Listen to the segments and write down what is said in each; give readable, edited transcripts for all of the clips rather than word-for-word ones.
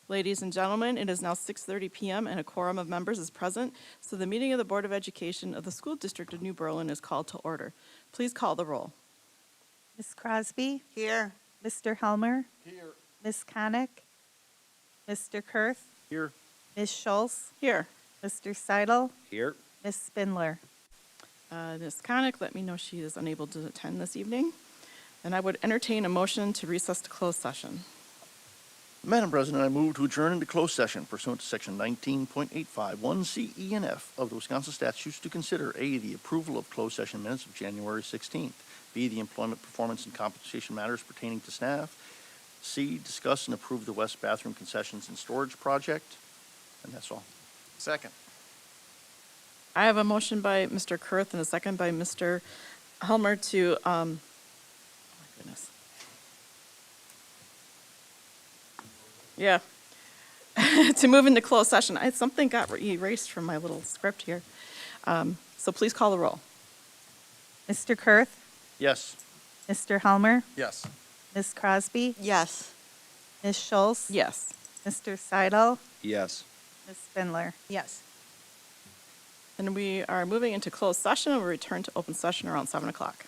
Ladies and gentlemen, it is now 6:30 PM and a quorum of members is present, so the meeting of the Board of Education of the School District of New Berlin is called to order. Please call the roll. Ms. Crosby? Here. Mr. Helmer? Here. Ms. Connick? Mr. Kurth? Here. Ms. Schultz? Here. Mr. Seidel? Here. Ms. Spindler? Ms. Connick, let me know she is unable to attend this evening. And I would entertain a motion to recess to closed session. Madam President, I move to adjourn into closed session pursuant to Section 19.85, 1C, E, and F of the Wisconsin statutes to consider A, the approval of closed session minutes of January 16th, B, the employment, performance, and compensation matters pertaining to staff, C, discuss and approve the West Bathroom Concessions and Storage Project, and that's all. Second. I have a motion by Mr. Kurth and a second by Mr. Helmer to, oh my goodness. Yeah. To move into closed session. Something got erased from my little script here. So please call the roll. Mr. Kurth? Yes. Mr. Helmer? Yes. Ms. Crosby? Yes. Ms. Schultz? Yes. Mr. Seidel? Yes. Ms. Spindler? Yes. And we are moving into closed session and we'll return to open session around 7 o'clock.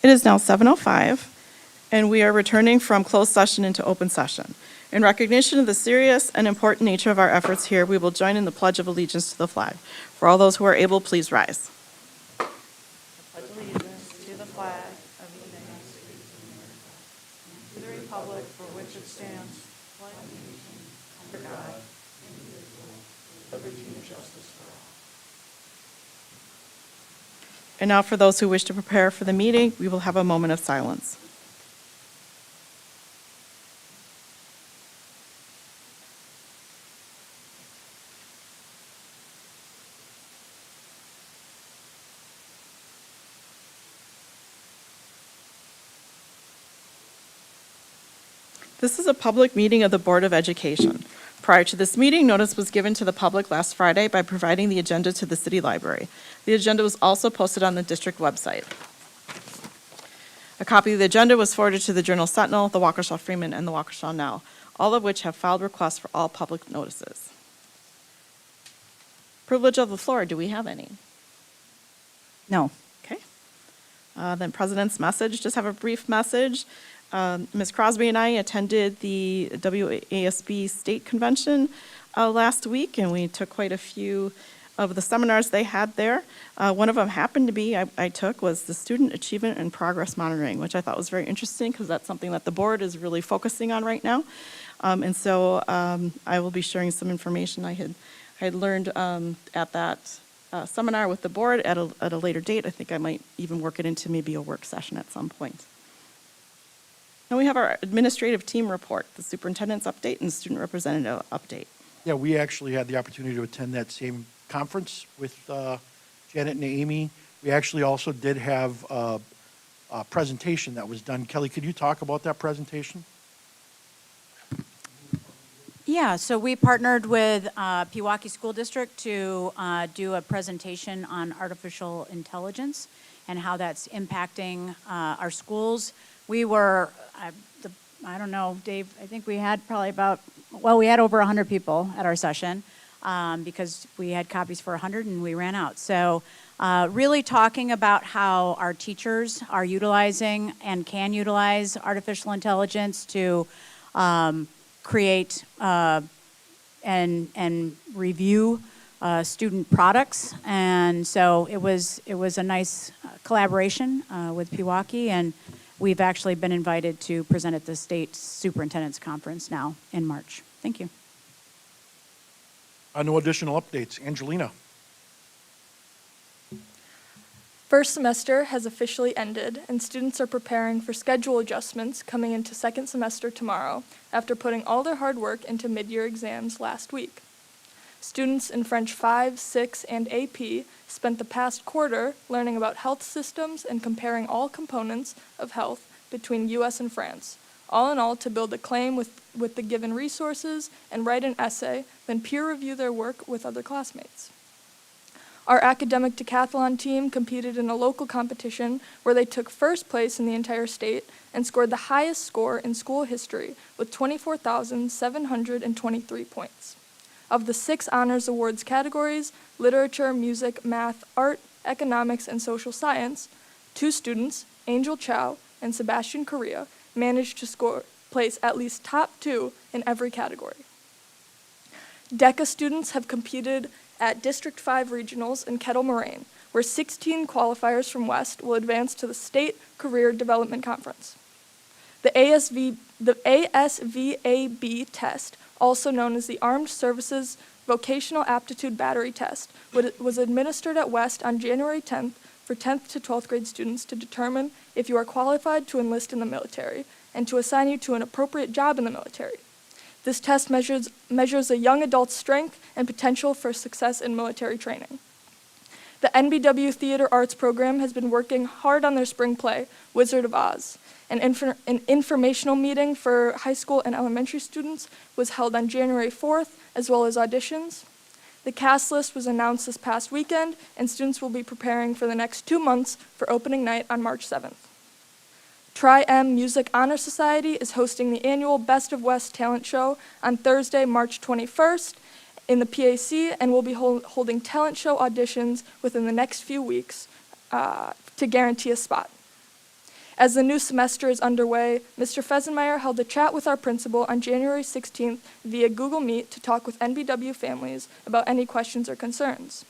It is now 7:05, and we are returning from closed session into open session. In recognition of the serious and important nature of our efforts here, we will join in the Pledge of Allegiance to the flag. For all those who are able, please rise. I pledge allegiance to the flag of the United States of America, to the republic for which it stands, one nation, under God, indivisible, with liberty and justice for all. And now for those who wish to prepare for the meeting, we will have a moment of silence. This is a public meeting of the Board of Education. Prior to this meeting, notice was given to the public last Friday by providing the agenda to the City Library. The agenda was also posted on the district website. A copy of the agenda was forwarded to the Journal Sentinel, the Waukesha Freeman, and the Waukesha Now, all of which have filed requests for all public notices. Privilege of the floor, do we have any? No. Okay. Then President's message, just have a brief message. Ms. Crosby and I attended the WASB State Convention last week, and we took quite a few of the seminars they had there. One of them happened to be, I took, was the Student Achievement and Progress Monitoring, which I thought was very interesting because that's something that the board is really focusing on right now. And so I will be sharing some information I had learned at that seminar with the board at a later date. I think I might even work it into maybe a work session at some point. Now we have our administrative team report, the superintendent's update and student representative update. Yeah, we actually had the opportunity to attend that same conference with Janet and Amy. We actually also did have a presentation that was done. Kelly, could you talk about that presentation? Yeah, so we partnered with Pewaukee School District to do a presentation on artificial intelligence and how that's impacting our schools. We were, I don't know, Dave, I think we had probably we had over 100 people at our session because we had copies for 100 and we ran out. So really talking about how our teachers are utilizing and can utilize artificial intelligence to create and review student products. And so it was a nice collaboration with Pewaukee, and we've actually been invited to present at the state superintendent's conference now in March. Thank you. No additional updates. Angelina. First semester has officially ended, and students are preparing for schedule adjustments coming into second semester tomorrow after putting all their hard work into mid-year exams last week. Students in French 5, 6, and AP spent the past quarter learning about health systems and comparing all components of health between US and France, all in all to build a claim with the given resources and write an essay, then peer review their work with other classmates. Our academic decathlon team competed in a local competition where they took first place in the entire state and scored the highest score in school history with 24,723 points. Of the 6 honors awards categories, literature, music, math, art, economics, and social science, 2 students, Angel Chow and Sebastian Correa, managed to place at least top 2 in every category. DECA students have competed at District 5 Regionals in Kettle Moraine, where 16 qualifiers from West will advance to the State Career Development Conference. The ASVAB test, also known as the Armed Services Vocational Aptitude Battery Test, was administered at West on January 10th for 10th to 12th grade students to determine if you are qualified to enlist in the military and to assign you to an appropriate job in the military. This test measures a young adult's strength and potential for success in military training. The NBW Theater Arts program has been working hard on their spring play, Wizard of Oz. An informational meeting for high school and elementary students was held on January 4th, as well as auditions. The cast list was announced this past weekend, and students will be preparing for the next 2 months for opening night on March 7th. Tri-M Music Honor Society is hosting the annual Best of West talent show on Thursday, March 21st in the PAC, and will be holding talent show auditions within the next few weeks to guarantee a spot. As the new semester is underway, Mr. Fesenmeyer held a chat with our principal on January 16th via Google Meet to talk with NBW families about any questions or concerns.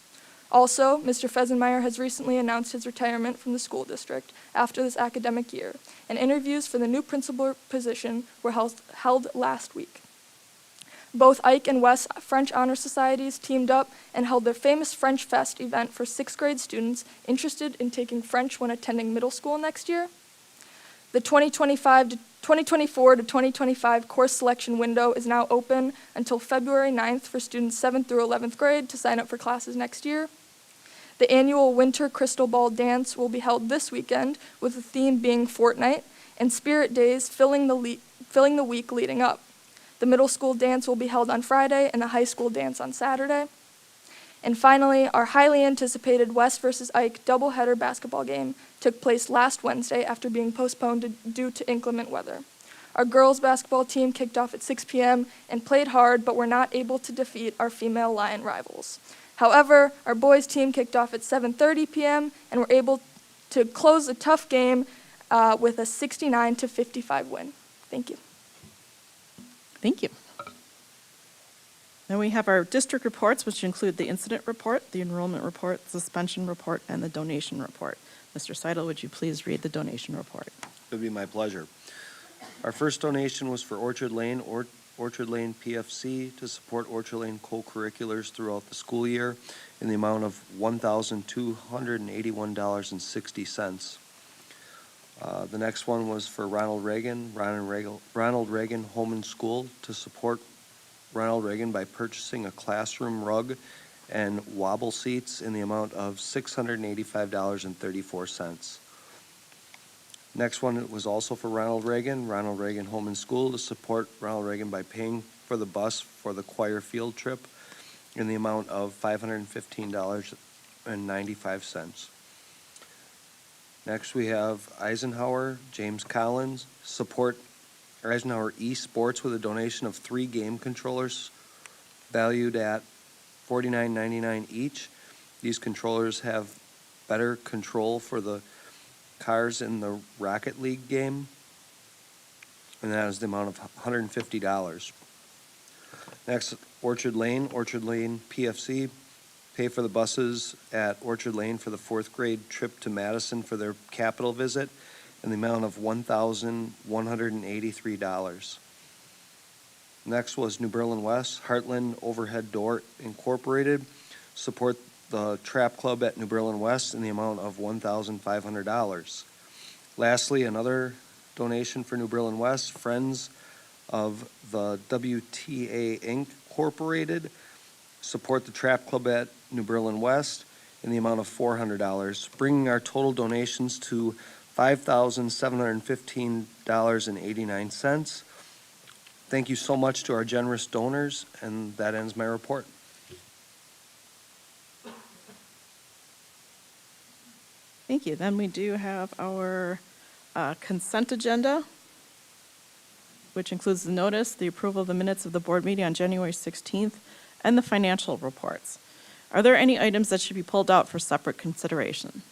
Also, Mr. Fesenmeyer has recently announced his retirement from the school district after this academic year, and interviews for the new principal position were held last week. Both Ike and Wes French Honor Societies teamed up and held their famous French Fest event for 6th grade students interested in taking French when attending middle school next year. The 2024 to 2025 course selection window is now open until February 9th for students 7th through 11th grade to sign up for classes next year. The annual Winter Crystal Ball Dance will be held this weekend, with the theme being Fortnite, and Spirit Days filling the week leading up. The middle school dance will be held on Friday and the high school dance on Saturday. And finally, our highly anticipated West versus Ike doubleheader basketball game took place last Wednesday after being postponed due to inclement weather. Our girls basketball team kicked off at 6 p.m. and played hard, but were not able to defeat our female Lion rivals. However, our boys team kicked off at 7:30 p.m. and were able to close a tough game with a 69-55 win. Thank you. Thank you. Then we have our district reports, which include the incident report, the enrollment report, suspension report, and the donation report. Mr. Seidel, would you please read the donation report? It would be my pleasure. Our first donation was for Orchard Lane PFC to support Orchard Lane co-curriculars throughout the school year in the amount of $1,281.60. The next one was for Ronald Reagan Home and School to support Ronald Reagan by purchasing a classroom rug and wobble seats in the amount of $685.34. Next one was also for Ronald Reagan Home and School to support Ronald Reagan by paying for the bus for the choir field trip in the amount of $515.95. Next we have Eisenhower James Collins support Eisenhower eSports with a donation of 3 game controllers valued at $49.99 each. These controllers have better control for the cars in the Rocket League game, and that is the amount of $150. Next, Orchard Lane PFC pay for the buses at Orchard Lane for the 4th grade trip to Madison for their Capitol visit in the amount of $1,183. Next was New Berlin West Heartland Overhead Door Incorporated support the Trap Club at New Berlin West in the amount of $1,500. Lastly, another donation for New Berlin West, Friends of the WTA Incorporated support the Trap Club at New Berlin West in the amount of $400, bringing our total donations to $5,715.89. Thank you so much to our generous donors, and that ends my report. Thank you. Then we do have our consent agenda, which includes the notice, the approval of the minutes of the board meeting on January 16th, and the financial reports. Are there any items that should be pulled out for separate consideration?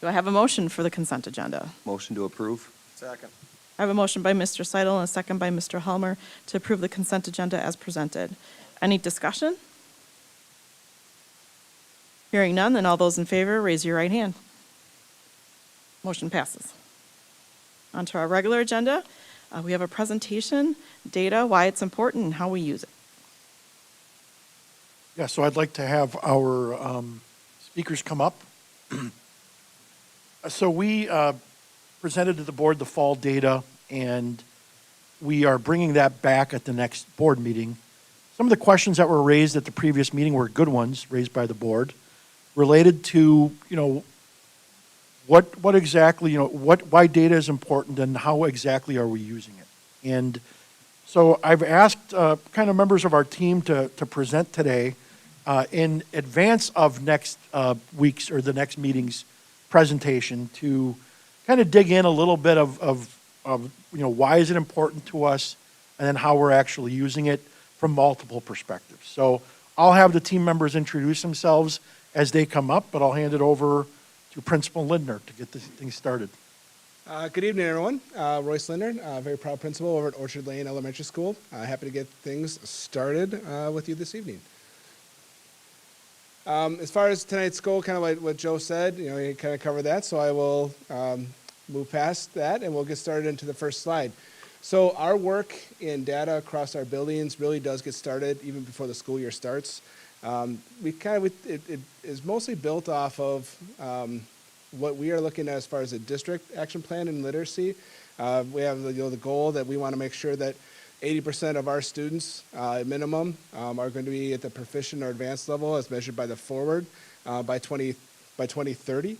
Do I have a motion for the consent agenda? Motion to approve. Second. I have a motion by Mr. Seidel and a second by Mr. Helmer to approve the consent agenda as presented. Any discussion? Hearing none, then all those in favor, raise your right hand. Motion passes. On to our regular agenda. We have a presentation, data, why it's important, and how we use it. Yeah, so I'd like to have our speakers come up. So we presented to the board the fall data, and we are bringing that back at the next board meeting. Some of the questions that were raised at the previous meeting were good ones raised by the board, related to, what exactly, why data is important and how exactly are we using it. And so I've asked kind of members of our team to present today in advance of next week's or the next meeting's presentation to kind of dig in a little bit of why is it important to us and then how we're actually using it from multiple perspectives. So I'll have the team members introduce themselves as they come up, but I'll hand it over to to Principal Lindner to get this thing started. Good evening, everyone. Royce Linder, very proud principal over at Orchard Lane Elementary School. Happy to get things started with you this evening. As far as tonight's goal, kind of like what Joe said, he kind of covered that, so I will move past that and we'll get started into the first slide. So our work in data across our buildings really does get started even before the school year starts. It is mostly built off of what we are looking at as far as a district action plan in literacy. We have the goal that we want to make sure that 80% of our students at minimum are going to be at the proficient or advanced level as measured by the forward by 2030.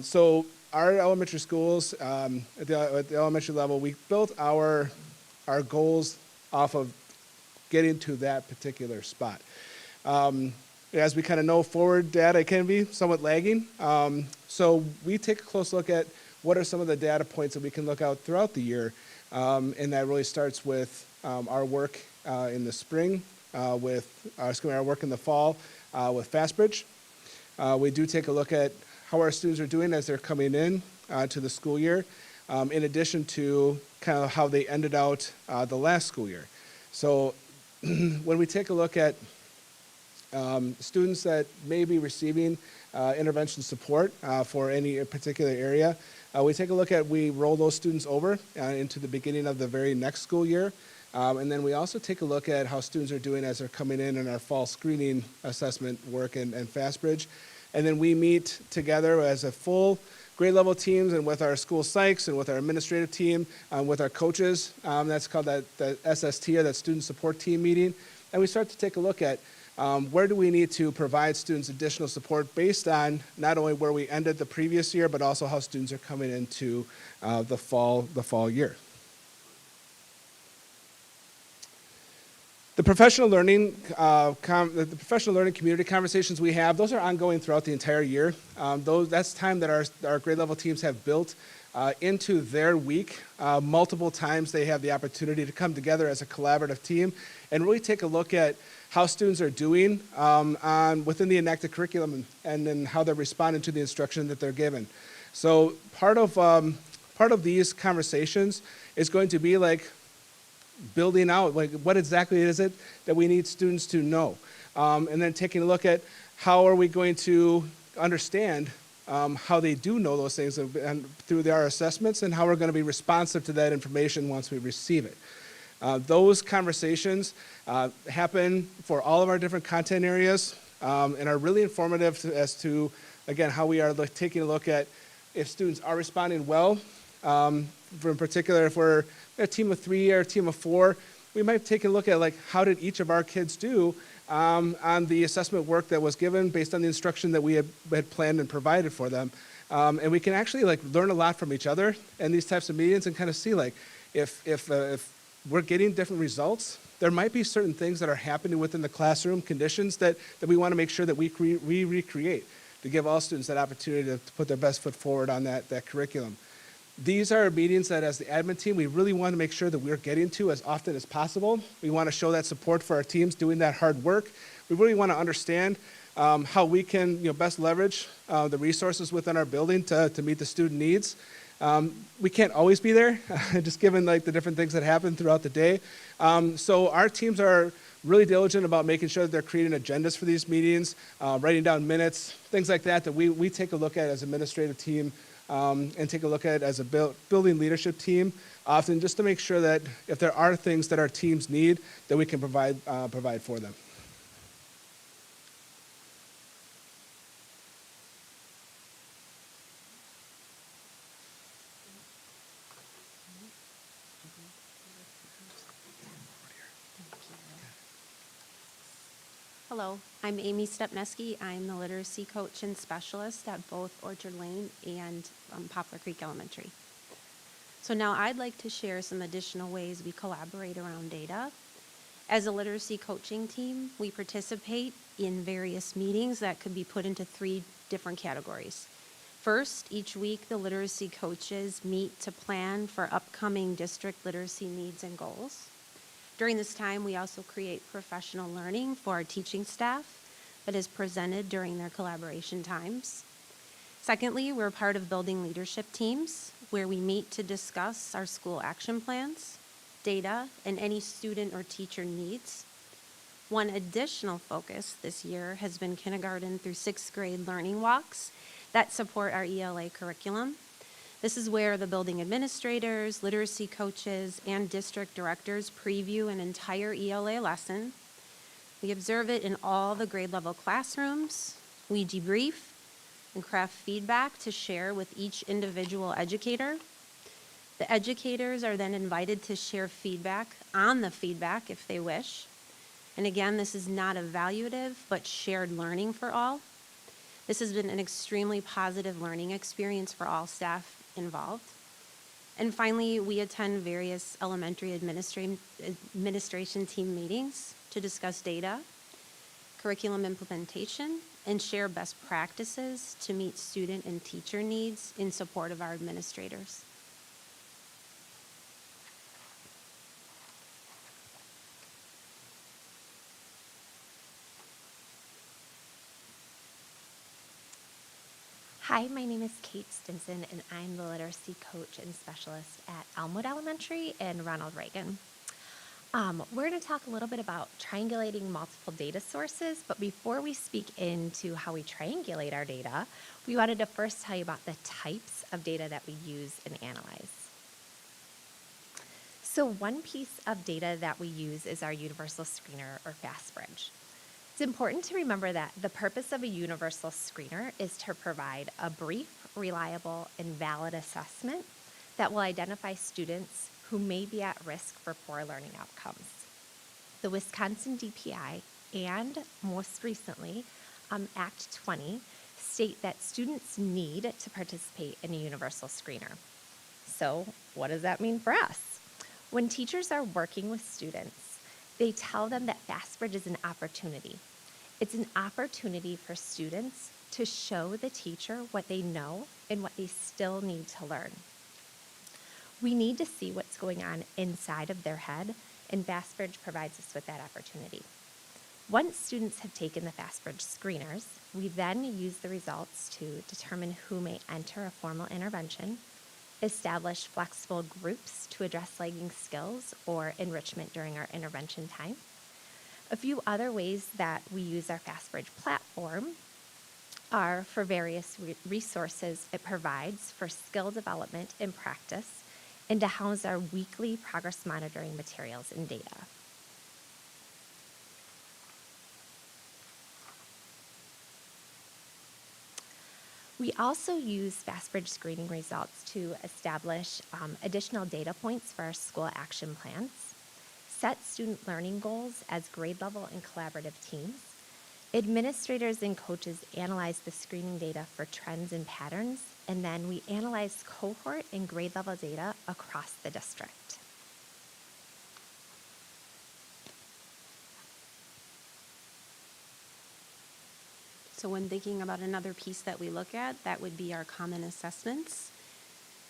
So our elementary schools, at the elementary level, we built our goals off of getting to that particular spot. As we kind of know, forward data can be somewhat lagging. So we take a close look at what are some of the data points that we can look out throughout the year. And that really starts with our work in the spring, our work in the fall with Fastbridge. We do take a look at how our students are doing as they're coming in to the school year, in addition to kind of how they ended out the last school year. So when we take a look at students that may be receiving intervention support for any particular area, we roll those students over into the beginning of the very next school year. And then we also take a look at how students are doing as they're coming in our fall screening assessment work and Fastbridge. And then we meet together as a full grade level teams and with our school psychs and with our administrative team, with our coaches. That's called that SST, or that student support team meeting. And we start to take a look at where do we need to provide students additional support based on not only where we ended the previous year, but also how students are coming into the fall year. The professional learning, the professional learning community conversations we have, those are ongoing throughout the entire year. That's time that our grade level teams have built into their week. Multiple times they have the opportunity to come together as a collaborative team and really take a look at how students are doing within the enacted curriculum and then how they're responding to the instruction that they're given. So part of these conversations is going to be like building out, like what exactly is it that we need students to know? And then taking a look at how are we going to understand how they do know those things through our assessments, and how we're going to be responsive to that information once we receive it. Those conversations happen for all of our different content areas and are really informative as to, again, how we are taking a look at if students are responding well. In particular, if we're a team of 3 or a team of 4, we might take a look at like how did each of our kids do on the assessment work that was given based on the instruction that we had planned and provided for them. And we can actually like learn a lot from each other in these types of meetings and kind of see like if we're getting different results, there might be certain things that are happening within the classroom conditions that we want to make sure that we recreate to give all students that opportunity to put their best foot forward on that curriculum. These are meetings that as the admin team, we really want to make sure that we're getting to as often as possible. We want to show that support for our teams doing that hard work. We really want to understand how we can best leverage the resources within our building to meet the student needs. We can't always be there, just given like the different things that happen throughout the day. So our teams are really diligent about making sure that they're creating agendas for these meetings, writing down minutes, things like that we take a look at as an administrative team and take a look at as a building leadership team, often just to make sure that if there are things that our teams need, that we can provide for them. Hello, I'm Amy Stepneski. I'm the literacy coach and specialist at both Orchard Lane and Poplar Creek Elementary. So now I'd like to share some additional ways we collaborate around data. As a literacy coaching team, we participate in various meetings that could be put into 3 different categories. First, each week the literacy coaches meet to plan for upcoming district literacy needs and goals. During this time, we also create professional learning for our teaching staff that is presented during their collaboration times. Secondly, we're part of building leadership teams where we meet to discuss our school action plans, data, and any student or teacher needs. One additional focus this year has been kindergarten through sixth grade learning walks that support our ELA curriculum. This is where the building administrators, literacy coaches, and district directors preview an entire ELA lesson. We observe it in all the grade level classrooms. We debrief and craft feedback to share with each individual educator. The educators are then invited to share feedback on the feedback if they wish. And again, this is not evaluative, but shared learning for all. This has been an extremely positive learning experience for all staff involved. And finally, we attend various elementary administration team meetings to discuss data, curriculum implementation, and share best practices to meet student and teacher needs in support of our administrators. Hi, my name is Kate Stinson, and I'm the literacy coach and specialist at Elmwood Elementary in Ronald Reagan. We're going to talk a little bit about triangulating multiple data sources, but before we speak into how we triangulate our data, we wanted to first tell you about the types of data that we use and analyze. So one piece of data that we use is our universal screener, or FastBridge. It's important to remember that the purpose of a universal screener is to provide a brief, reliable, and valid assessment that will identify students who may be at risk for poor learning outcomes. The Wisconsin DPI and, most recently, Act 20 state that students need to participate in a universal screener. So what does that mean for us? When teachers are working with students, they tell them that FastBridge is an opportunity. It's an opportunity for students to show the teacher what they know and what they still need to learn. We need to see what's going on inside of their head, and FastBridge provides us with that opportunity. Once students have taken the FastBridge screeners, we then use the results to determine who may enter a formal intervention, establish flexible groups to address lagging skills or enrichment during our intervention time. A few other ways that we use our FastBridge platform are for various resources it provides for skill development and practice, and to house our weekly progress monitoring materials and data. We also use FastBridge screening results to establish additional data points for our school action plans, set student learning goals as grade level and collaborative teams. Administrators and coaches analyze the screening data for trends and patterns, and then we analyze cohort and grade level data across the district. So when thinking about another piece that we look at, that would be our common assessments.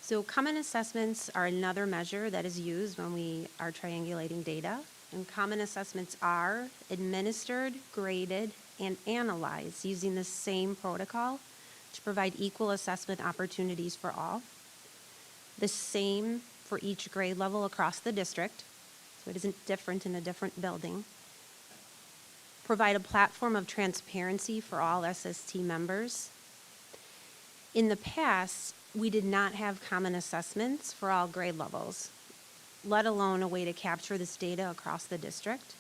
So common assessments are another measure that is used when we are triangulating data. And common assessments are administered, graded, and analyzed using the same protocol to provide equal assessment opportunities for all. The same for each grade level across the district, so it isn't different in a different building. Provide a platform of transparency for all SST members. In the past, we did not have common assessments for all grade levels, let alone a way to capture this data across the district.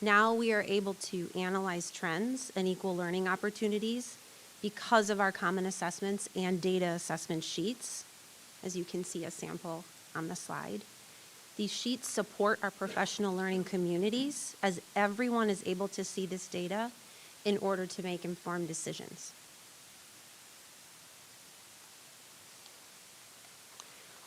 Now we are able to analyze trends and equal learning opportunities because of our common assessments and data assessment sheets, as you can see a sample on the slide. These sheets support our professional learning communities as everyone is able to see this data in order to make informed decisions.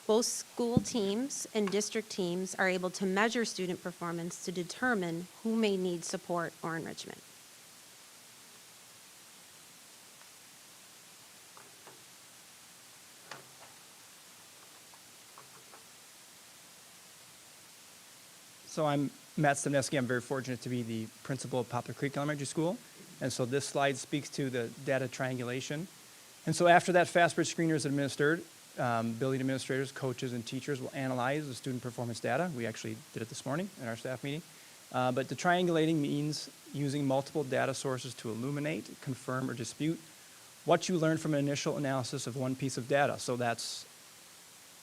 Both school teams and district teams are able to measure student performance to determine who may need support or enrichment. So I'm Matt Stemneski. I'm very fortunate to be the principal of Poplar Creek Elementary School. And so this slide speaks to the data triangulation. And so after that FastBridge screener is administered, building administrators, coaches, and teachers will analyze the student performance data. We actually did it this morning in our staff meeting. But the triangulating means using multiple data sources to illuminate, confirm, or dispute what you learned from an initial analysis of one piece of data. So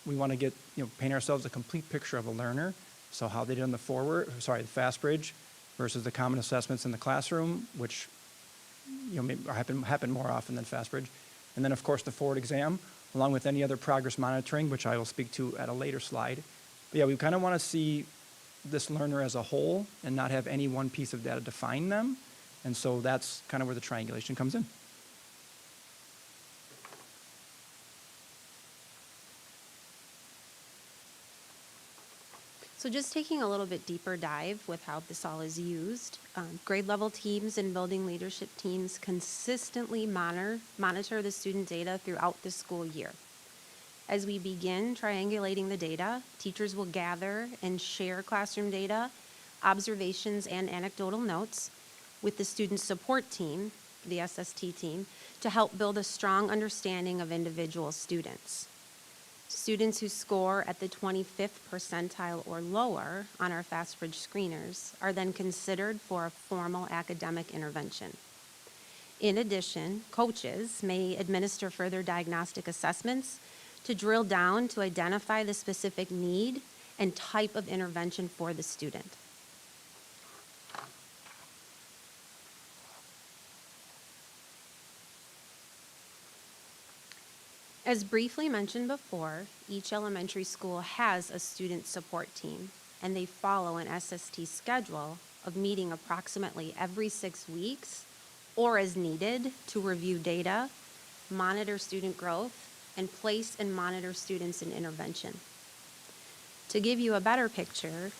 we want to get, paint ourselves a complete picture of a learner. So how they did on the FastBridge versus the common assessments in the classroom, which maybe happen more often than FastBridge. And then, of course, the forward exam, along with any other progress monitoring, which I will speak to at a later slide. But yeah, we kind of want to see this learner as a whole and not have any one piece of data define them. And so that's kind of where the triangulation comes in. So just taking a little bit deeper dive with how this all is used, grade level teams and building leadership teams consistently monitor the student data throughout the school year. As we begin triangulating the data, teachers will gather and share classroom data, observations, and anecdotal notes with the student support team, the SST team, to help build a strong understanding of individual students. Students who score at the 25th percentile or lower on our FastBridge screeners are then considered for a formal academic intervention. In addition, coaches may administer further diagnostic assessments to drill down to identify the specific need and type of intervention for the student. As briefly mentioned before, each elementary school has a student support team, and they follow an SST schedule of meeting approximately every 6 weeks or as needed to review data, monitor student growth, and place and monitor students in intervention. To give you a better picture,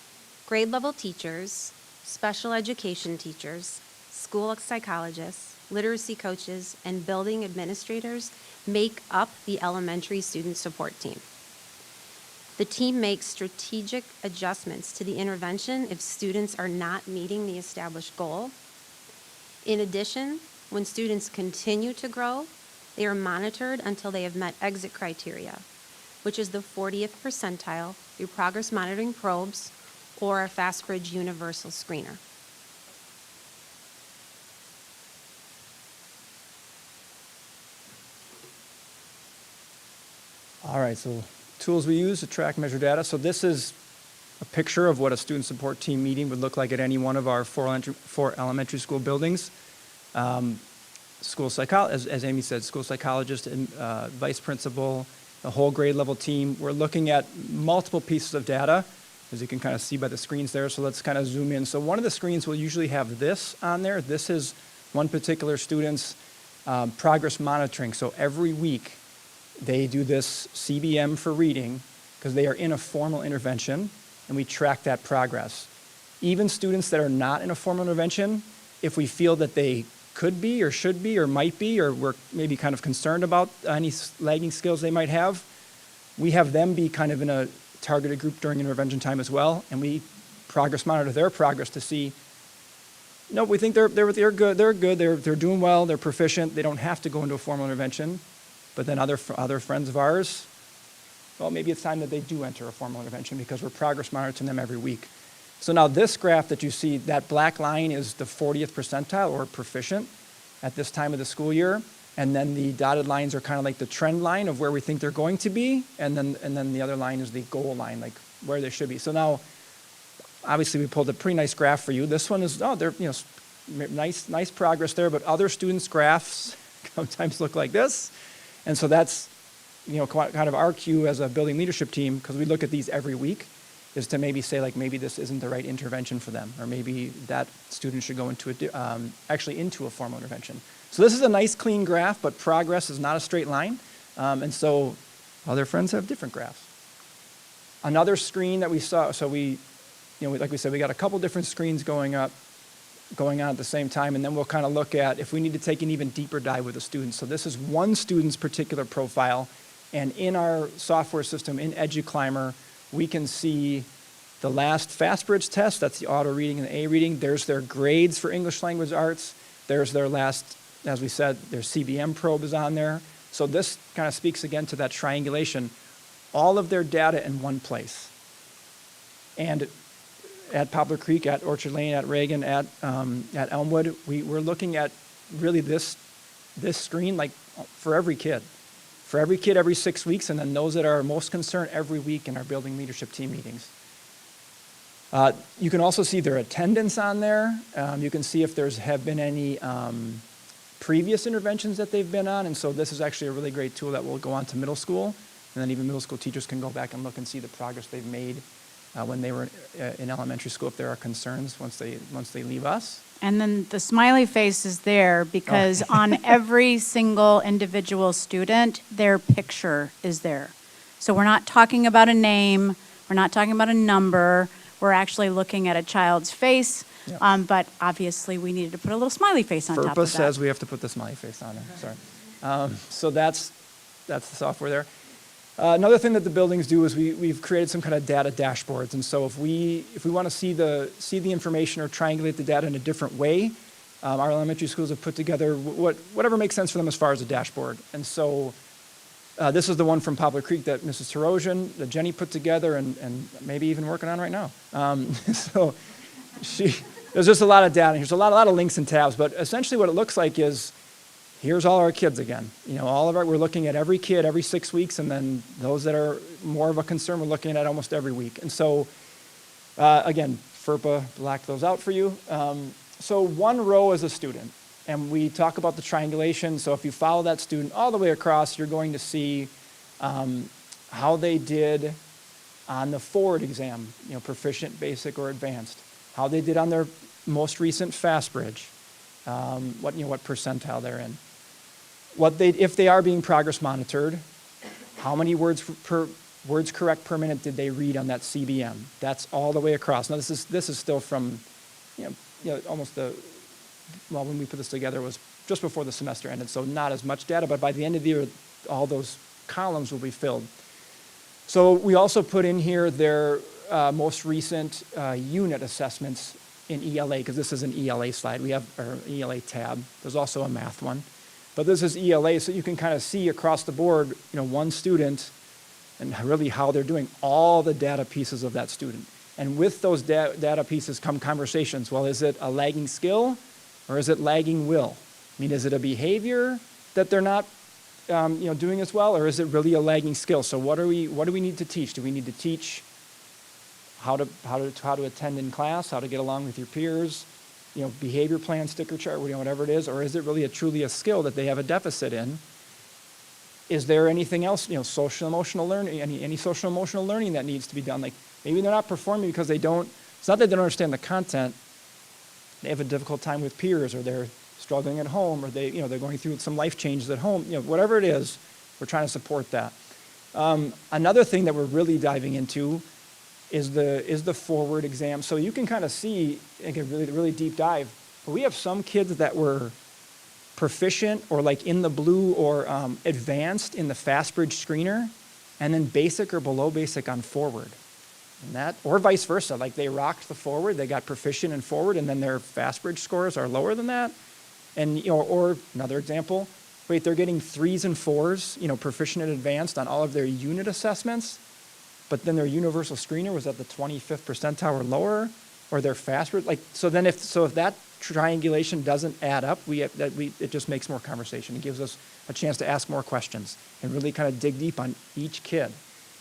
grade level teachers, special education teachers, school psychologists, literacy coaches, and building administrators make up the elementary student support team. The team makes strategic adjustments to the intervention if students are not meeting the established goal. In addition, when students continue to grow, they are monitored until they have met exit criteria, which is the 40th percentile through progress monitoring probes or a FastBridge universal screener. All right, so tools we use to track, measure data. So this is a picture of what a student support team meeting would look like at any one of our four elementary school buildings. As Amy said, school psychologist and vice principal, the whole grade level team. We're looking at multiple pieces of data, as you can kind of see by the screens there. So let's kind of zoom in. So one of the screens will usually have this on there. This is one particular student's progress monitoring. So every week they do this CBM for reading because they are in a formal intervention, and we track that progress. Even students that are not in a formal intervention, if we feel that they could be or should be or might be, or we're maybe kind of concerned about any lagging skills they might have, we have them be kind of in a targeted group during intervention time as well, and we progress monitor their progress to see, no, we think they're good, they're doing well, they're proficient, they don't have to go into a formal intervention. But then other friends of ours, well, maybe it's time that they do enter a formal intervention because we're progress monitoring them every week. So now this graph that you see, that black line is the 40th percentile or proficient at this time of the school year. And then the dotted lines are kind of like the trend line of where we think they're going to be. And then the other line is the goal line, like where they should be. So now, obviously we pulled a pretty nice graph for you. This one is, they're, nice progress there, but other students' graphs sometimes look like this. And so that's, kind of our cue as a building leadership team, because we look at these every week, is to maybe say, like, maybe this isn't the right intervention for them, or maybe that student should go into into a formal intervention. So this is a nice, clean graph, but progress is not a straight line. And so other friends have different graphs. Another screen that we saw, so like we said, we got a couple different screens going on at the same time, and then we'll kind of look at if we need to take an even deeper dive with a student. So this is one student's particular profile, and in our software system, in EduClimber, we can see the last FastBridge test, that's the auto reading and the A reading. There's their grades for English language arts. There's their last, as we said, their CBM probe is on there. So this kind of speaks again to that triangulation, all of their data in one place. And at Poplar Creek, at Orchard Lane, at Reagan, at Elmwood, we're looking at really this screen like for every kid. For every kid every 6 weeks, and then those that are most concerned every week in our building leadership team meetings. You can also see their attendance on there. You can see if have been any previous interventions that they've been on, and so this is actually a really great tool that will go on to middle school, and then even middle school teachers can go back and look and see the progress they've made when they were in elementary school if there are concerns once they leave us. And then the smiley face is there because on every single individual student, their picture is there. So we're not talking about a name, we're not talking about a number, we're actually looking at a child's face, Yeah. but obviously we needed to put a little smiley face on top of FERPA that. says we have to put the smiley face on there, sorry. So that's the software there. Another thing that the buildings do is we've created some kind of data dashboards, and so if we want to see the information or triangulate the data in a different way, our elementary schools have put together whatever makes sense for them as far as a dashboard. And so this is the one from Poplar Creek that Mrs. Terosian, that Jenny put together and maybe even working on right now. So there's just a lot of data. There's a lot of links and tabs, but essentially what it looks like is here's all our kids again. We're looking at every kid every 6 weeks, and then those that are more of a concern, we're looking at almost every week. And so, again, FERPA blacked those out for you. So one row is a student, and we talk about the triangulation. So if you follow that student all the way across, you're going to see how they did on the forward exam, proficient, basic, or advanced. How they did on their most recent FastBridge, what percentile they're in. If they are being progress monitored, how many words correct per minute did they read on that CBM? That's all the way across. Now this is still from, almost when we put this together it was just before the semester ended, so not as much data, but by the end of the year, all those columns will be filled. So we also put in here their most recent unit assessments in ELA, because this is an ELA slide. We have our ELA tab. There's also a math one. But this is ELA, so you can kind of see across the board, one student and really how they're doing, all the data pieces of that student. And with those data pieces come conversations. Well, is it a lagging skill or is it lagging will? I mean, is it a behavior that they're not doing as well, or is it really a lagging skill? So what do we need to teach? Do we need to teach how to attend in class, how to get along with your peers, behavior plan, sticker chart, whatever it is, or is it really truly a skill that they have a deficit in? Is there anything else, social emotional learning, any social emotional learning that needs to be done? Like maybe they're not performing because it's not that they don't understand the content, they have a difficult time with peers, or they're struggling at home, or they're going through some life changes at home, whatever it is, we're trying to support that. Another thing that we're really diving into is the forward exam. So you can kind of see, again, really deep dive, but we have some kids that were proficient or like in the blue or advanced in the FastBridge screener, and then basic or below basic on forward. And that, or vice versa, like they rocked the forward, they got proficient in forward, and then their FastBridge scores are lower than that. And or another example, they're getting 3s and 4s, proficient and advanced on all of their unit assessments, but then their universal screener was at the 25th percentile or lower, or their FastBridge, if that triangulation doesn't add up, it just makes more conversation. It gives us a chance to ask more questions and really kind of dig deep on each kid.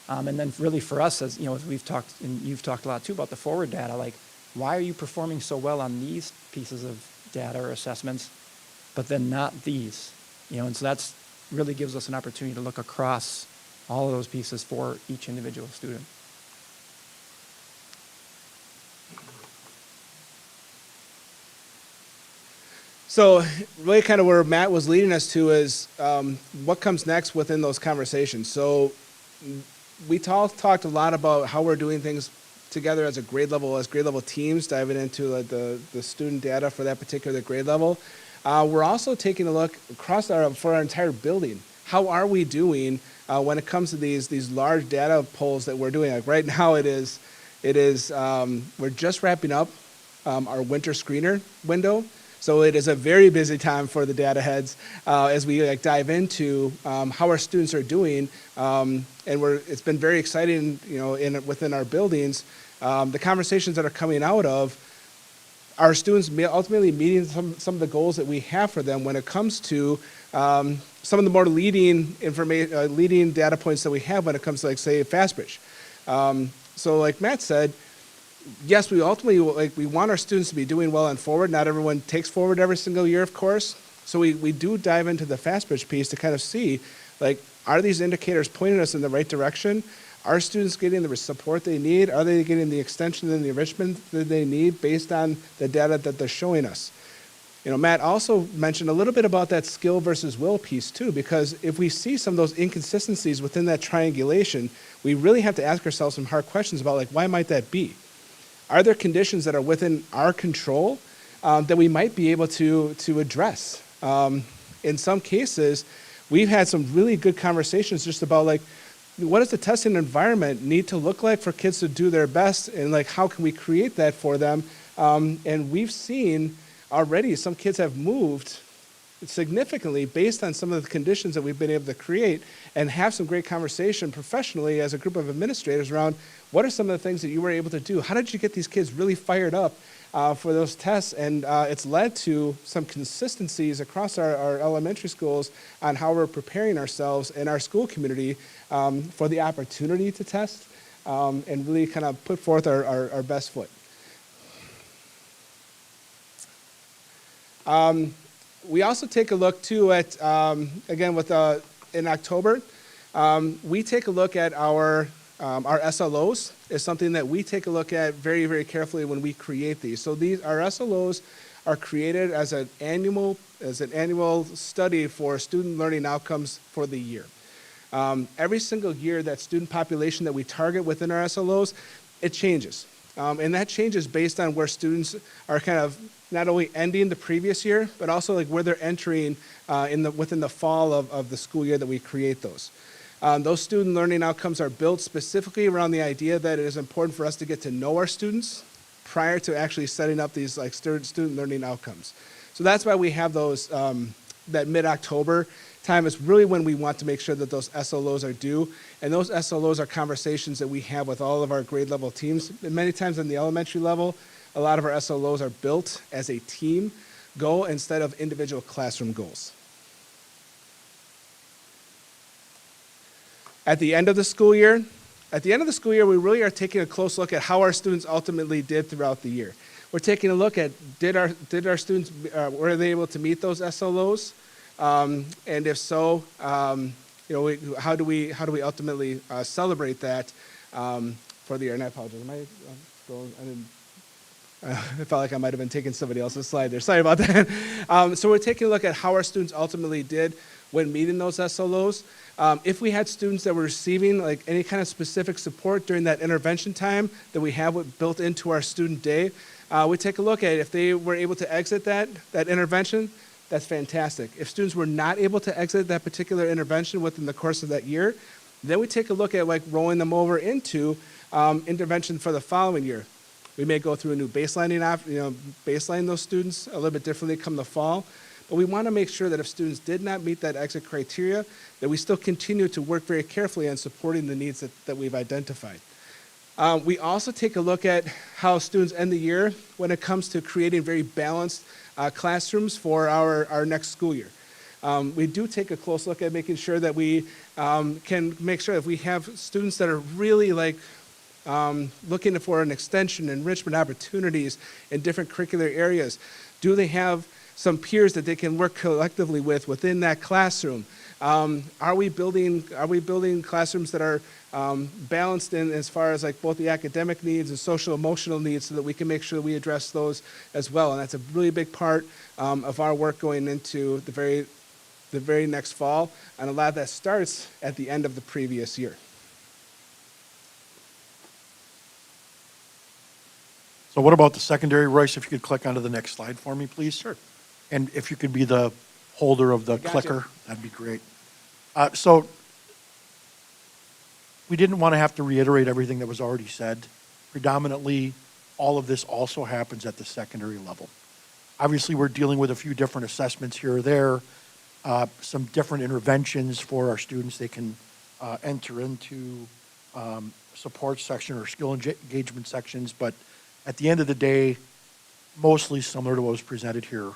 And then really for us, as we've talked, and you've talked a lot too about the forward data, like why are you performing so well on these pieces of data or assessments, but then not these? And so that's really gives us an opportunity to look across all of those pieces for each individual student. So really kind of where Matt was leading us to is what comes next within those conversations. So we talked a lot about how we're doing things together as grade level teams, diving into the student data for that particular grade level. We're also taking a look across for our entire building. How are we doing when it comes to these large data polls that we're doing? Like right now we're just wrapping up our winter screener window. So it is a very busy time for the data heads as we dive into how our students are doing, and it's been very exciting, within our buildings. The conversations that are coming out of our students ultimately meeting some of the goals that we have for them when it comes to some of the more leading data points that we have when it comes to, say, FastBridge. So like Matt said, yes, we ultimately we want our students to be doing well on forward. Not everyone takes forward every single year, of course. So we do dive into the FastBridge piece to kind of see, are these indicators pointing us in the right direction? Are students getting the support they need? Are they getting the extension and the enrichment that they need based on the data that they're showing us? Matt also mentioned a little bit about that skill versus will piece too, because if we see some of those inconsistencies within that triangulation, we really have to ask ourselves some hard questions about why might that be? Are there conditions that are within our control that we might be able to address? In some cases, we've had some really good conversations just about what does the testing environment need to look like for kids to do their best, and how can we create that for them? And we've seen already some kids have moved significantly based on some of the conditions that we've been able to create, and have some great conversation professionally as a group of administrators around what are some of the things that you were able to do? How did you get these kids really fired up for those tests? And it's led to some consistencies across our elementary schools on how we're preparing ourselves and our school community for the opportunity to test and really kind of put forth our best foot. We also take a look too at, again, in October, we take a look at our SLOs is something that we take a look at very, very carefully when we create these. So our SLOs are created as an annual study for student learning outcomes for the year. Every single year, that student population that we target within our SLOs, it changes. And that changes based on where students are kind of not only ending the previous year, but also where they're entering within the fall of the school year that we create those. Those student learning outcomes are built specifically around the idea that it is important for us to get to know our students prior to actually setting up these student learning outcomes. So that's why we have those, that mid-October time is really when we want to make sure that those SLOs are due. And those SLOs are conversations that we have with all of our grade level teams. And many times in the elementary level, a lot of our SLOs are built as a team goal instead of individual classroom goals. At the end of the school year, we really are taking a close look at how our students ultimately did throughout the year. We're taking a look at did our students were they able to meet those SLOs, and if so, how do we ultimately celebrate that for the year? And I apologize. I felt like I might have been taking somebody else's slide there. Sorry about that. So we're taking a look at how our students ultimately did when meeting those SLOs. If we had students that were receiving any kind of specific support during that intervention time that we have built into our student day, we take a look at if they were able to exit that intervention. That's fantastic. If students were not able to exit that particular intervention within the course of that year, then we take a look at rolling them over into intervention for the following year. We may go through a new baseline those students a little bit differently come the fall. But we want to make sure that if students did not meet that exit criteria, that we still continue to work very carefully on supporting the needs that we've identified. We also take a look at how students end the year when it comes to creating very balanced classrooms for our next school year. We do take a close look at making sure that we can make sure that if we have students that are really looking for an extension, enrichment opportunities in different curricular areas, do they have some peers that they can work collectively within that classroom? Are we building classrooms that are balanced in as far as both the academic needs and social emotional needs, so that we can make sure that we address those as well? And that's a really big part of our work going into the very next fall, and a lot of that starts at the end of the previous year. So what about the secondary, Royce? If you could click onto the next slide for me, please. Sure. And if you could be the holder of the clicker, that'd be great. So we didn't want to have to reiterate everything that was already said. Predominantly, all of this also happens at the secondary level. Obviously, we're dealing with a few different assessments here or there, some different interventions for our students. They can enter into support section or skill engagement sections, but at the end of the day, mostly similar to what was presented here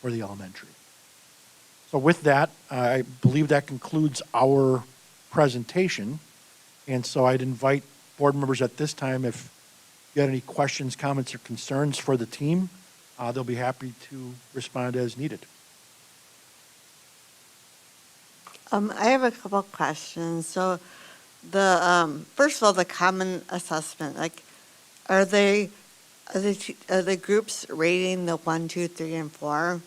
for the elementary. So with that, I believe that concludes our presentation. And so I'd invite board members at this time, if you had any questions, comments, or concerns for the team, they'll be happy to respond as needed. I have a couple questions. So first of all, the common assessment, like, are the groups rating the 1, 2, 3, and 4?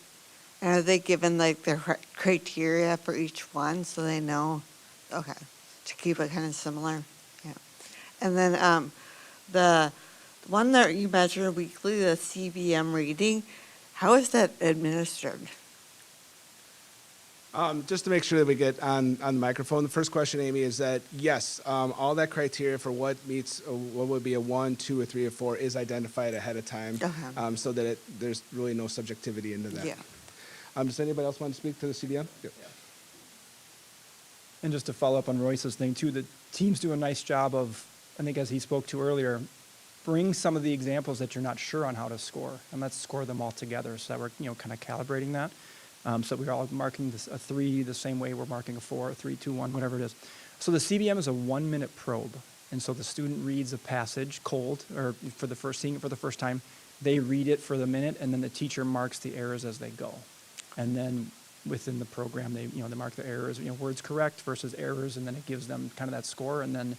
And are they given like their criteria for each one so they know? Okay, to keep it kind of similar. Yeah. And then the one that you measure weekly, the CBM reading, how is that administered? Just to make sure that we get on the microphone, the first question, Amy, is that yes, all that criteria for what meets what would be a 1, 2, or 3, or 4 is identified ahead of time, Okay. so that there's really no subjectivity into that. Yeah. Does anybody else want to speak to the CBM? Yeah. And just to follow up on Royce's thing too, the teams do a nice job of, I think as he spoke to earlier, bring some of the examples that you're not sure on how to score, and let's score them all together so that we're kind of calibrating that. So we're all marking a 3 the same way we're marking a 4, 3, 2, 1, whatever it is. So the CBM is a 1-minute probe, and so the student reads a passage cold, or seeing it for the first time. They read it for the minute, and then the teacher marks the errors as they go. And then within the program, they mark the errors, words correct versus errors, and then it gives them kind of that score. And then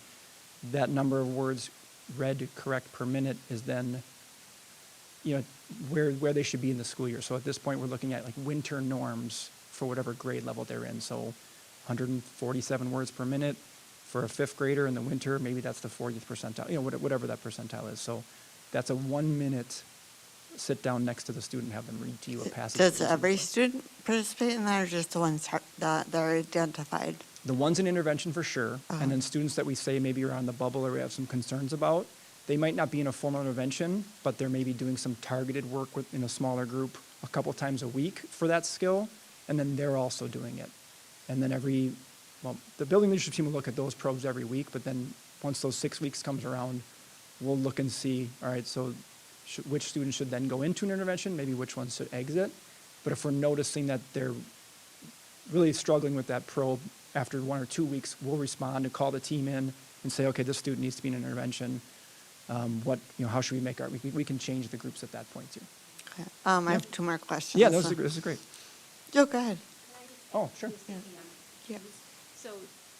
that number of words read correct per minute is then, where they should be in the school year. So at this point, we're looking at like winter norms for whatever grade level they're in. So 147 words per minute for a 5th grader in the winter, maybe that's the 40th percentile, whatever that percentile is. So that's a 1-minute sit down next to the student, have them read to you a passage. Does every student participate in that, or just the ones that are identified? The ones in intervention for sure, Uh-huh. and then students that we say maybe are on the bubble or we have some concerns about, they might not be in a formal intervention, but they're maybe doing some targeted work in a smaller group a couple times a week for that skill, and then they're also doing it. And then the building leadership team will look at those probes every week, but then once those 6 weeks comes around, we'll look and see, all right, so which students should then go into an intervention, maybe which ones should exit. But if we're noticing that they're really struggling with that probe after 1 or 2 weeks, we'll respond and call the team in and say, okay, this student needs to be in an intervention. How should we make we can change the groups at that point too. Okay. I have 2 more questions. Yeah, this is great. Oh, go ahead. Oh, sure. Yeah. So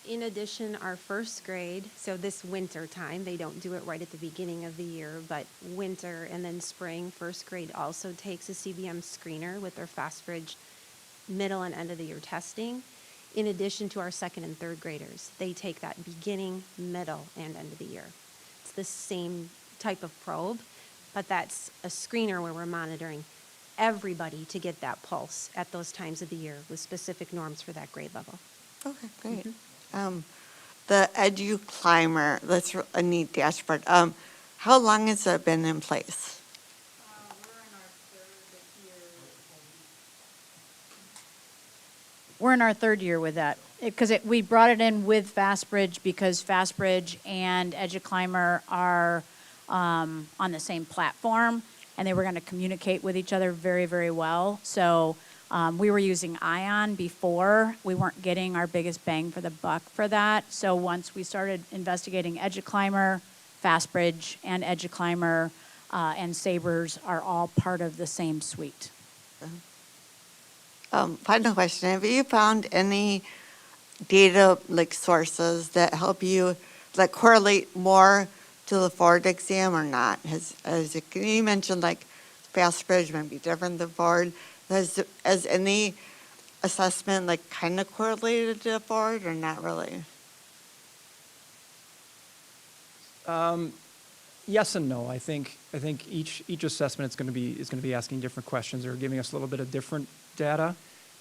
in addition, our 1st grade, so this winter time, they don't do it right at the beginning of the year, but winter and then spring, 1st grade also takes a CBM screener with their FastBridge middle and end of the year testing. In addition to our 2nd and 3rd graders, they take that beginning, middle, and end of the year. It's the same type of probe, but that's a screener where we're monitoring everybody to get that pulse at those times of the year with specific norms for that grade level. Okay, great. The EduClimber, that's a neat dashboard. How long has that been in place? We're in our 3rd year with that. Because we brought it in with FastBridge because FastBridge and EduClimber are on the same platform, and they were going to communicate with each other very, very well. So we were using Ion before. We weren't getting our biggest bang for the buck for that. So once we started investigating EduClimber, FastBridge, and EduClimber and Sabres are all part of the same suite. Final question. Have you found any data like sources that help you like correlate more to the Ford exam or not? You mentioned like FastBridge might be different than Ford. Has any assessment like kind of correlated to Ford or not really? Yes and no. I think each assessment is going to be asking different questions or giving us a little bit of different data.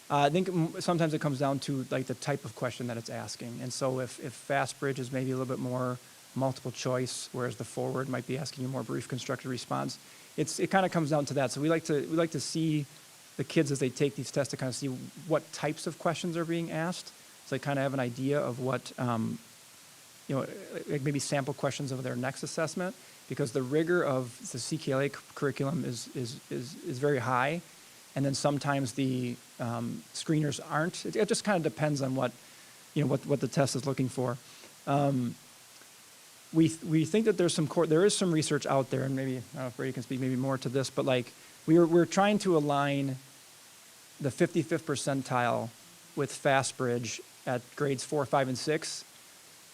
I think sometimes it comes down to like the type of question that it's asking. And so if FastBridge is maybe a little bit more multiple choice, whereas the forward might be asking you more brief constructed response. It kind of comes down to that. So we like to see the kids as they take these tests to kind of see what types of questions are being asked. So they kind of have an idea of what, like maybe sample questions of their next assessment, because the rigor of the CKLA curriculum is very high. And then sometimes the screeners aren't. It just kind of depends on what the test is looking for. We think that there is some research out there, and maybe, I don't know if Brady can speak maybe more to this, but like we're trying to align the 55th percentile with FastBridge at grades 4, 5, and 6,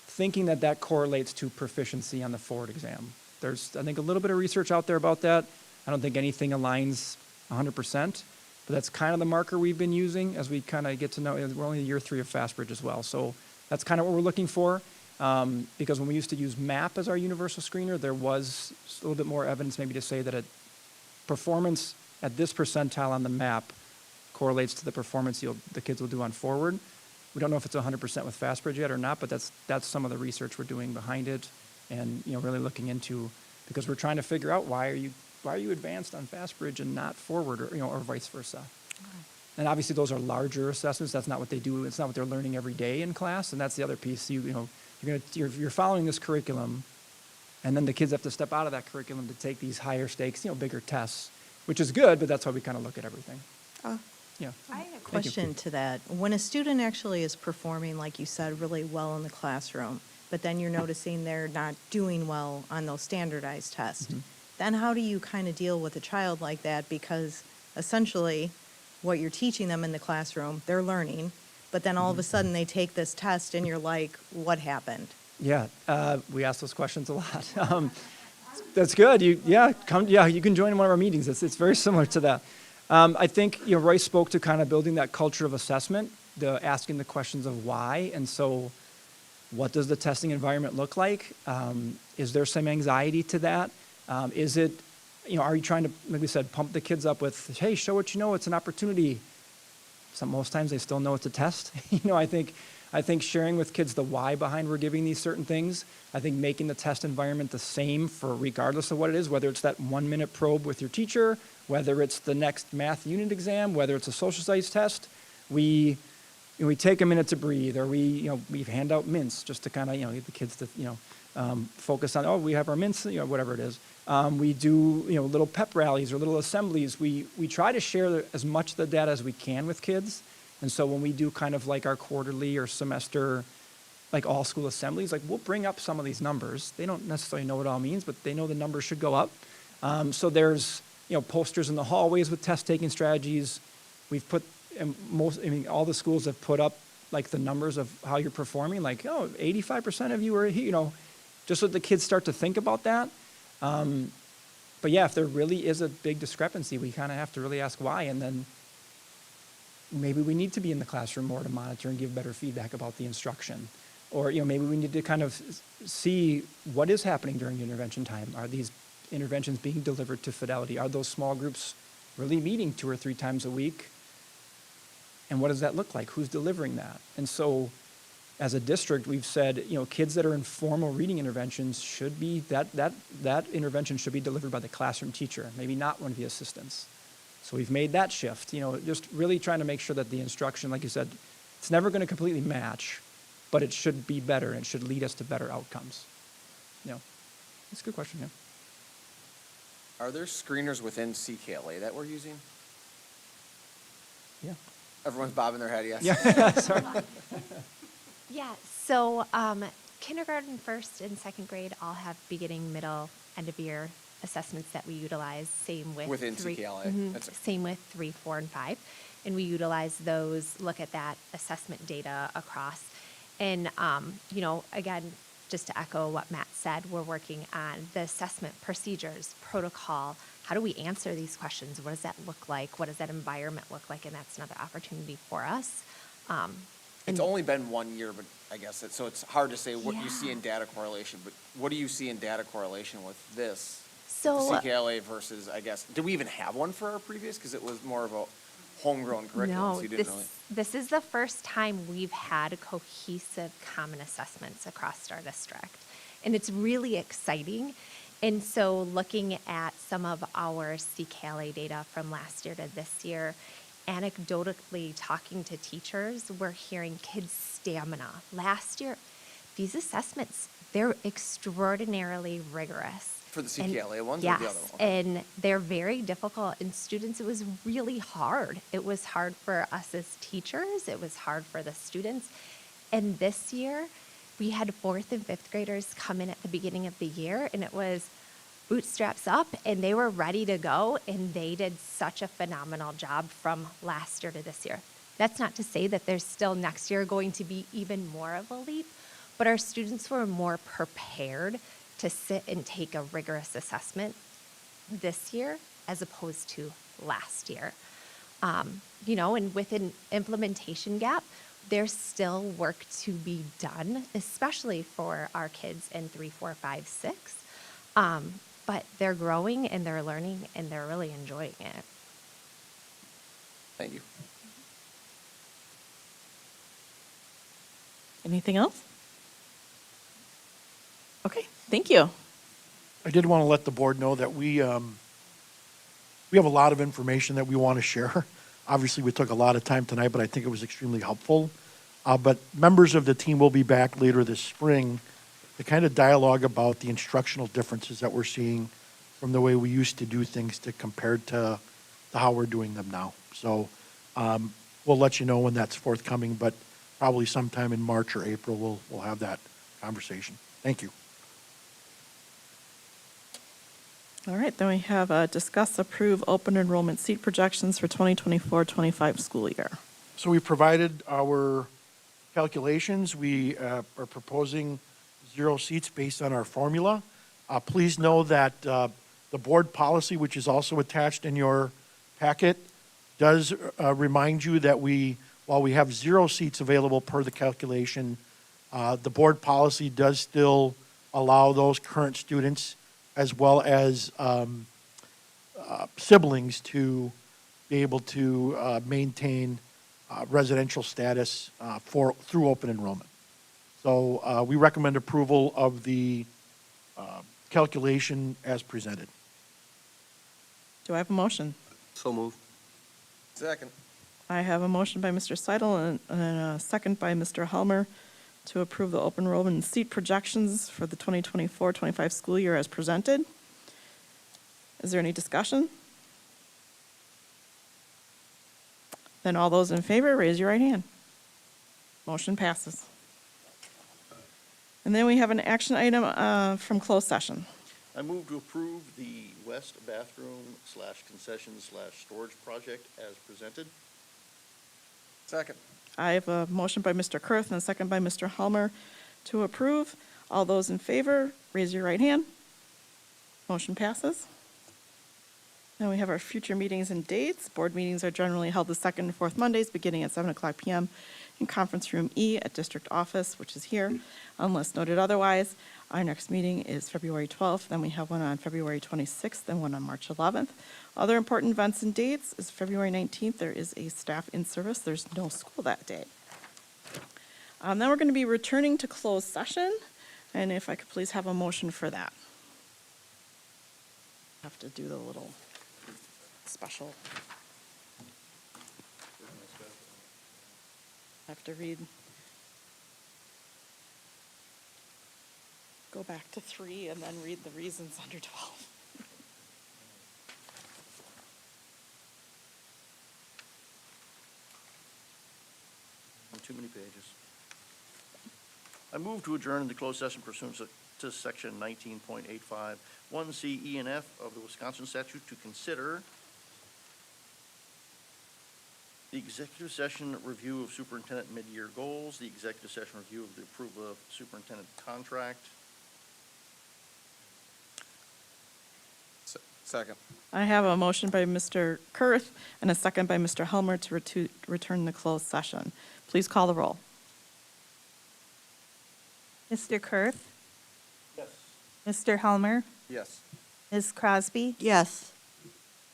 thinking that correlates to proficiency on the forward exam. There's, I think, a little bit of research out there about that. I don't think anything aligns 100%, but that's kind of the marker we've been using as we kind of get to know. We're only in year 3 of FastBridge as well, so that's kind of what we're looking for. Because when we used to use MAP as our universal screener, there was a little bit more evidence maybe to say that performance at this percentile on the MAP correlates to the performance the kids will do on forward. We don't know if it's 100% with FastBridge yet or not, but that's some of the research we're doing behind it, and really looking into, because we're trying to figure out why are you advanced on FastBridge and not forward, or vice versa. And obviously those are larger assessments. That's not what they do. It's not what they're learning every day in class, and that's the other piece. You're following this curriculum, and then the kids have to step out of that curriculum to take these higher stakes, bigger tests, which is good, but that's how we kind of look at everything. Yeah. I have a question to that. When a student actually is performing, like you said, really well in the classroom, but then you're noticing they're not doing well on those standardized tests, then how do you kind of deal with a child like that? Because essentially what you're teaching them in the classroom, they're learning, but then all of a sudden they take this test and you're like, what happened? Yeah, we ask those questions a lot. That's good. You can join in one of our meetings. It's very similar to that. I think Roy spoke to kind of building that culture of assessment, asking the questions of why, and so what does the testing environment look like? Is there some anxiety to that? Is it, are you trying to, like we said, pump the kids up with, hey, show what you know, it's an opportunity? Most times they still know it's a test. I think sharing with kids the why behind we're giving these certain things, I think making the test environment the same for regardless of what it is, whether it's that 1-minute probe with your teacher, whether it's the next math unit exam, whether it's a social studies test, we take a minute to breathe, or we hand out mints just to kind of get the kids to focus on, we have our mints, whatever it is. We do little pep rallies or little assemblies. We try to share as much of the data as we can with kids. And so when we do kind of like our quarterly or semester, like all school assemblies, like we'll bring up some of these numbers. They don't necessarily know what it all means, but they know the numbers should go up. So there's posters in the hallways with test taking strategies. We've put all the schools have put up like the numbers of how you're performing, like 85% of you are here, just so the kids start to think about that. But yeah, if there really is a big discrepancy, we kind of have to really ask why, and then maybe we need to be in the classroom more to monitor and give better feedback about the instruction. Or maybe we need to kind of see what is happening during intervention time. Are these interventions being delivered to fidelity? Are those small groups really meeting 2 or 3 times a week? And what does that look like? Who's delivering that? And so as a district, we've said, kids that are in formal reading interventions should be, that intervention should be delivered by the classroom teacher, maybe not one of the assistants. So we've made that shift, just really trying to make sure that the instruction, like you said, it's never going to completely match, but it should be better and it should lead us to better outcomes. That's a good question, yeah. Are there screeners within CKLA that we're using? Yeah. Everyone's bobbing their head, yes? Yeah, sorry. Yeah, so kindergarten, 1st, and 2nd grade all have beginning, middle, end of year assessments that we utilize. Same with Within CKLA. That's Same with 3, 4, and 5, and we utilize those. Look at that assessment data across, and again, just to echo what Matt said, we're working on the assessment procedures, protocol. How do we answer these questions? What does that look like? What does that environment look like? And that's another opportunity for us. It's only been 1 year, but I guess so it's hard to say what you see in data correlation, but what do you see in data correlation with this? So CKLA versus, I guess, did we even have one for our previous? Because it was more of a homegrown curriculum, so no, you didn't really. this is the first time we've had cohesive common assessments across our district. And it's really exciting. And so looking at some of our CCALA data from last year to this year, anecdotally talking to teachers, we're hearing kids' stamina. Last year, these assessments, they're extraordinarily rigorous. For the And- CCLA ones or the other Yes, one? and they're very difficult. And students, it was really hard. It was hard for us as teachers. It was hard for the students. And this year, we had 4th and 5th graders come in at the beginning of the year, and it was bootstraps up, and they were ready to go, and they did such a phenomenal job from last year to this year. That's not to say that there's still next year going to be even more of a leap, but our students were more prepared to sit and take a rigorous assessment this year as opposed to last year. And with an implementation gap, there's still work to be done, especially for our kids in 3, 4, 5, 6. But they're growing and they're learning and they're really enjoying it. Thank you. Anything else? Okay, thank you. I did want to let the board know that we have a lot of information that we want to share. Obviously, we took a lot of time tonight, but I think it was extremely helpful. But members of the team will be back later this spring to kind of dialogue about the instructional differences that we're seeing from the way we used to do things to compared to how we're doing them now. So we'll let you know when that's forthcoming, but probably sometime in March or April, we'll have that conversation. Thank you. All right, then we have discuss, approve open enrollment seat projections for 2024-25 school year. So we provided our calculations. We are proposing 0 seats based on our formula. Please know that the board policy, which is also attached in your packet, does remind you that while we have 0 seats available per the calculation, the board policy does still allow those current students as well as siblings to be able to maintain residential status through open enrollment. So we recommend approval of the calculation as presented. Do I have a motion? So moved. Second. I have a motion by Mr. Seidel and a second by Mr. Helmer to approve the open enrollment seat projections for the 2024-25 school year as presented. Is there any discussion? Then all those in favor, raise your right hand. Motion passes. And then we have an action item from closed session. I move to approve the west bathroom/concession/storage project as presented. Second. I have a motion by Mr. Kurth and a second by Mr. Helmer to approve. All those in favor, raise your right hand. Motion passes. Now we have our future meetings and dates. Board meetings are generally held the second and fourth Mondays, beginning at 7:00 p.m. in Conference Room E at District Office, which is here, unless noted otherwise. Our next meeting is February 12th, then we have one on February 26th and one on March 11th. Other important events and dates is February 19th, there is a staff in-service. There's no school that day. Then we're going to be returning to closed session, and if I could please have a motion for that. Have to do the little special. I have to read. Go back to 3 and then read the reasons under 12. Too many pages. I move to adjourn into closed session pursuant to section 19.85, 1C, E, and F of the Wisconsin statute to consider the executive session review of superintendent mid-year goals, the executive session review of the approval of superintendent contract. Second. I have a motion by Mr. Kurth and a second by Mr. Helmer to return to closed session. Please call the roll. Mr. Kurth? Yes. Mr. Helmer? Yes. Ms. Crosby? Yes.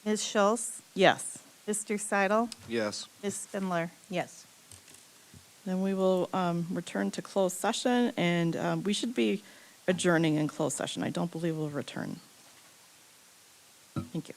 Ms. Schultz? Yes. Mr. Seidel? Yes. Ms. Spindler? Yes. Then we will return to closed session, and we should be adjourning in closed session. I don't believe we'll return. Thank you.